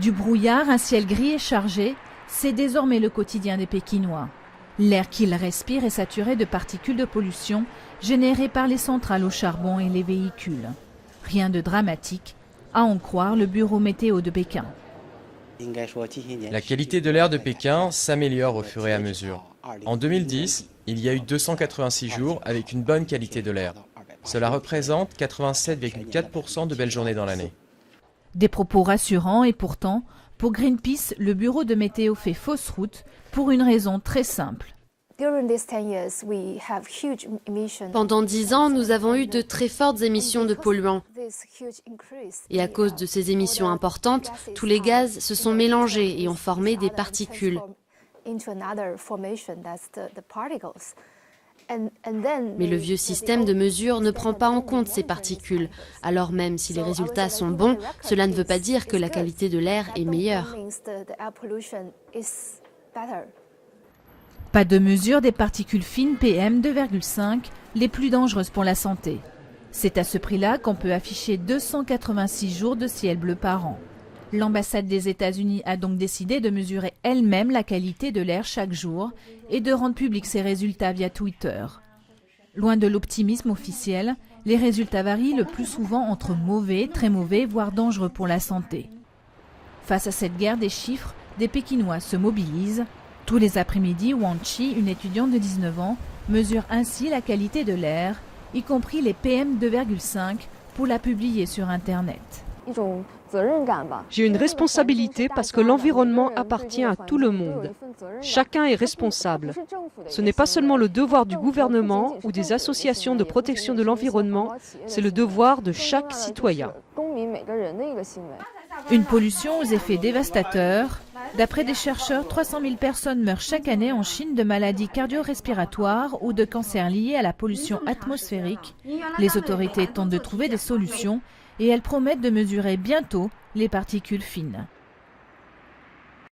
Du brouillard, un ciel gris et chargé, c'est désormais le quotidien des Pékinois. L'air qu'ils respirent est saturé de particules de pollution générées par les centrales au charbon et les véhicules. Rien de dramatique, à en croire le bureau météo de Pékin. La qualité de l'air de Pékin s'améliore au fur et à mesure. En 2010, il y a eu 286 jours avec une bonne qualité de l'air. Cela représente 87,4% de belles journées dans l'année. Des propos rassurants et pourtant, pour Greenpeace, le bureau de météo fait fausse route pour une raison très simple. Pendant 10 ans, nous avons eu de très fortes émissions de polluants. Et à cause de ces émissions importantes, tous les gaz se sont mélangés et ont formé des particules. Mais le vieux système de mesure ne prend pas en compte ces particules. Alors même si les résultats sont bons, cela ne veut pas dire que la qualité de l'air est meilleure. Pas de mesure des particules fines PM2,5, les plus dangereuses pour la santé. C'est à ce prix-là qu'on peut afficher 286 jours de ciel bleu par an. L'ambassade des États-Unis a donc décidé de mesurer elle-même la qualité de l'air chaque jour et de rendre publics ses résultats via Twitter. Loin de l'optimisme officiel, les résultats varient le plus souvent entre mauvais, très mauvais, voire dangereux pour la santé. Face à cette guerre des chiffres, des Pékinois se mobilisent. Tous les après-midi, Wang Chi, une étudiante de 19 ans, mesure ainsi la qualité de l'air, y compris les PM2,5, pour la publier sur Internet. J'ai une responsabilité parce que l'environnement appartient à tout le monde. Chacun est responsable. Ce n'est pas seulement le devoir du gouvernement ou des associations de protection de l'environnement, c'est le devoir de chaque citoyen. Une pollution aux effets dévastateurs. D'après des chercheurs, 300 000 personnes meurent chaque année en Chine de maladies cardio-respiratoires ou de cancers liés à la pollution atmosphérique. Les autorités tentent de trouver des solutions et elles promettent de mesurer bientôt les particules fines.